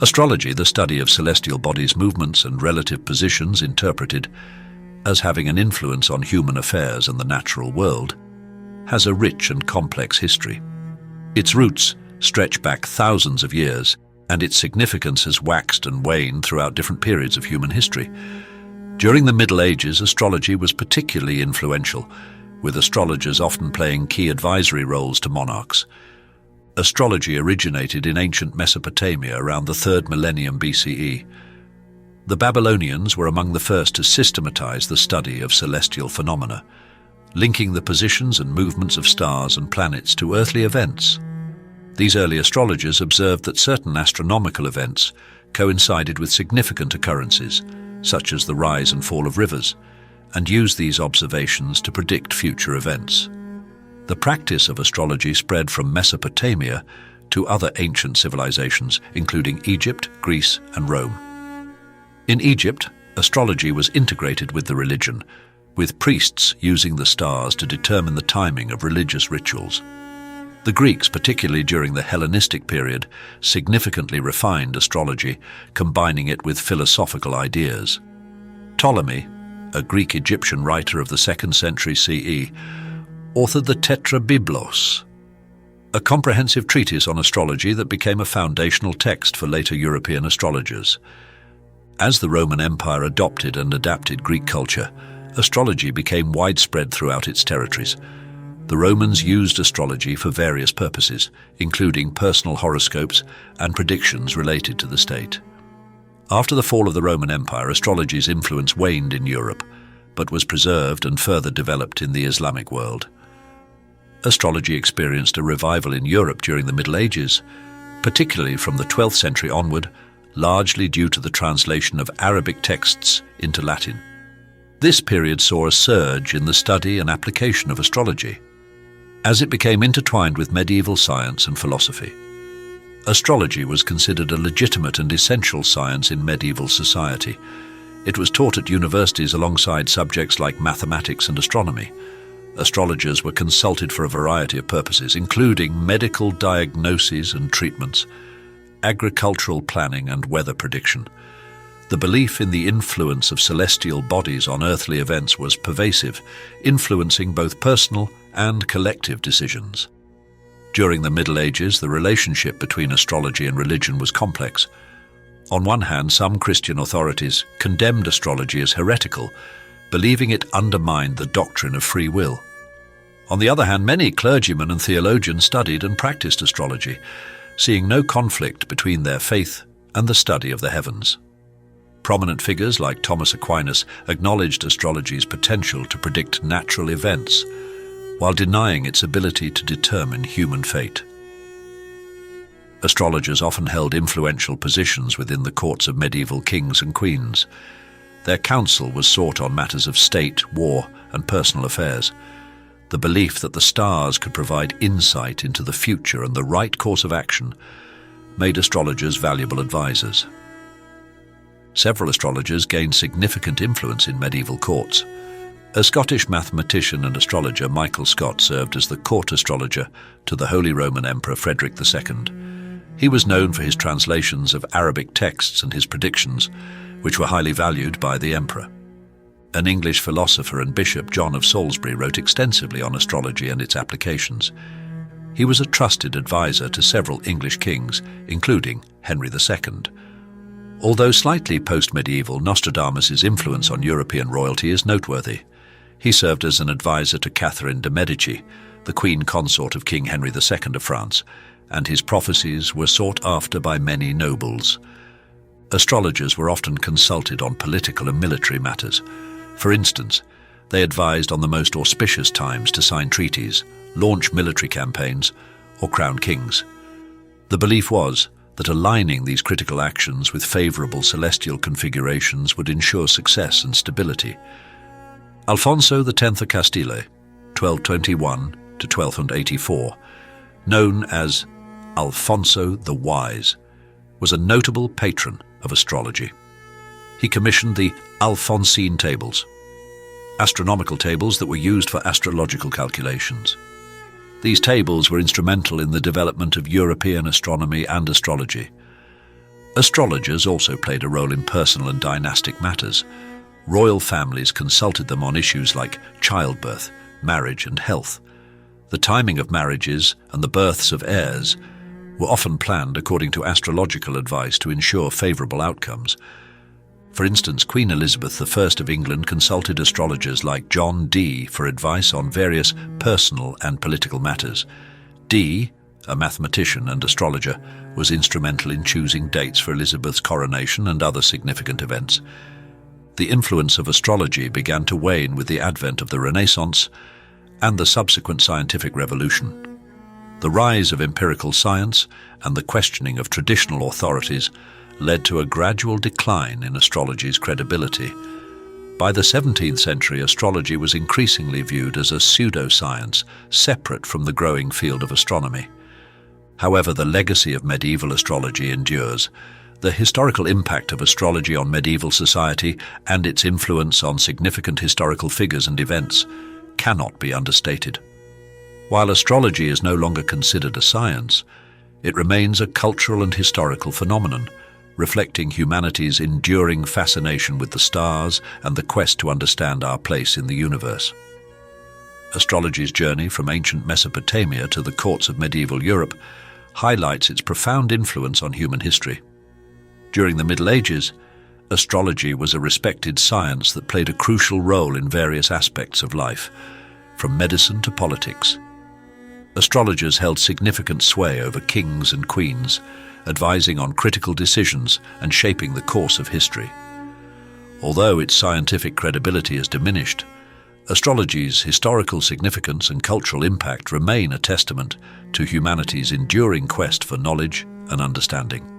Astrology, the study of celestial bodies' movements and relative positions interpreted as having an influence on human affairs and the natural world, has a rich and complex history. Its roots stretch back thousands of years, and its significance has waxed and waned throughout different periods of human history. During the Middle Ages, astrology was particularly influential, with astrologers often playing key advisory roles to monarchs. Astrology originated in ancient Mesopotamia around the 3rd millennium BCE. The Babylonians were among the first to systematize the study of celestial phenomena, linking the positions and movements of stars and planets to earthly events. These early astrologers observed that certain astronomical events coincided with significant occurrences, such as the rise and fall of rivers, and used these observations to predict future events. The practice of astrology spread from Mesopotamia to other ancient civilizations, including Egypt, Greece, and Rome. In Egypt, astrology was integrated with the religion, with priests using the stars to determine the timing of religious rituals. The Greeks, particularly during the Hellenistic period, significantly refined astrology, combining it with philosophical ideas. Ptolemy, a Greek-Egyptian writer of the 2nd century CE, authored the Tetrabiblos, a comprehensive treatise on astrology that became a foundational text for later European astrologers. As the Roman Empire adopted and adapted Greek culture, astrology became widespread throughout its territories. The Romans used astrology for various purposes, including personal horoscopes and predictions related to the state. After the fall of the Roman Empire, astrology's influence waned in Europe, but was preserved and further developed in the Islamic world. Astrology experienced a revival in Europe during the Middle Ages, particularly from the 12th century onward, largely due to the translation of Arabic texts into Latin. This period saw a surge in the study and application of astrology, as it became intertwined with medieval science and philosophy. Astrology was considered a legitimate and essential science in medieval society. It was taught at universities alongside subjects like mathematics and astronomy. Astrologers were consulted for a variety of purposes, including medical diagnoses and treatments, agricultural planning, and weather prediction. The belief in the influence of celestial bodies on earthly events was pervasive, influencing both personal and collective decisions. During the Middle Ages, the relationship between astrology and religion was complex. On one hand, some Christian authorities condemned astrology as heretical, believing it undermined the doctrine of free will. On the other hand, many clergymen and theologians studied and practiced astrology, seeing no conflict between their faith and the study of the heavens. Prominent figures like Thomas Aquinas acknowledged astrology's potential to predict natural events, while denying its ability to determine human fate. Astrologers often held influential positions within the courts of medieval kings and queens. Their counsel was sought on matters of state, war, and personal affairs. The belief that the stars could provide insight into the future and the right course of action made astrologers valuable advisors. Several astrologers gained significant influence in medieval courts. A Scottish mathematician and astrologer, Michael Scott, served as the court astrologer to the Holy Roman Emperor Frederick II. He was known for his translations of Arabic texts and his predictions, which were highly valued by the emperor. An English philosopher and bishop, John of Salisbury, wrote extensively on astrology and its applications. He was a trusted advisor to several English kings, including Henry II. Although slightly post-medieval, Nostradamus' influence on European royalty is noteworthy. He served as an advisor to Catherine de' Medici, the queen consort of King Henry II of France, and his prophecies were sought after by many nobles. Astrologers were often consulted on political and military matters. For instance, they advised on the most auspicious times to sign treaties, launch military campaigns, or crown kings. The belief was that aligning these critical actions with favorable celestial configurations would ensure success and stability. Alfonso X of Castile, 1221 to 1284, known as Alfonso the Wise, was a notable patron of astrology. He commissioned the Alphonsine tables, astronomical tables that were used for astrological calculations. These tables were instrumental in the development of European astronomy and astrology. Astrologers also played a role in personal and dynastic matters. Royal families consulted them on issues like childbirth, marriage, and health. The timing of marriages and the births of heirs were often planned according to astrological advice to ensure favourable outcomes. For instance, Queen Elizabeth I of England consulted astrologers like John Dee for advice on various personal and political matters. Dee, a mathematician and astrologer, was instrumental in choosing dates for Elizabeth's coronation and other significant events. The influence of astrology began to wane with the advent of the Renaissance and the subsequent scientific revolution. The rise of empirical science and the questioning of traditional authorities led to a gradual decline in astrology's credibility. By the 17th century, astrology was increasingly viewed as a pseudoscience separate from the growing field of astronomy. However, the legacy of medieval astrology endures. The historical impact of astrology on medieval society and its influence on significant historical figures and events cannot be understated. While astrology is no longer considered a science, it remains a cultural and historical phenomenon, reflecting humanity's enduring fascination with the stars and the quest to understand our place in the universe. Astrology's journey from ancient Mesopotamia to the courts of medieval Europe highlights its profound influence on human history. During the Middle Ages, astrology was a respected science that played a crucial role in various aspects of life, from medicine to politics. Astrologers held significant sway over kings and queens, advising on critical decisions and shaping the course of history. Although its scientific credibility has diminished, astrology's historical significance and cultural impact remain a testament to humanity's enduring quest for knowledge and understanding.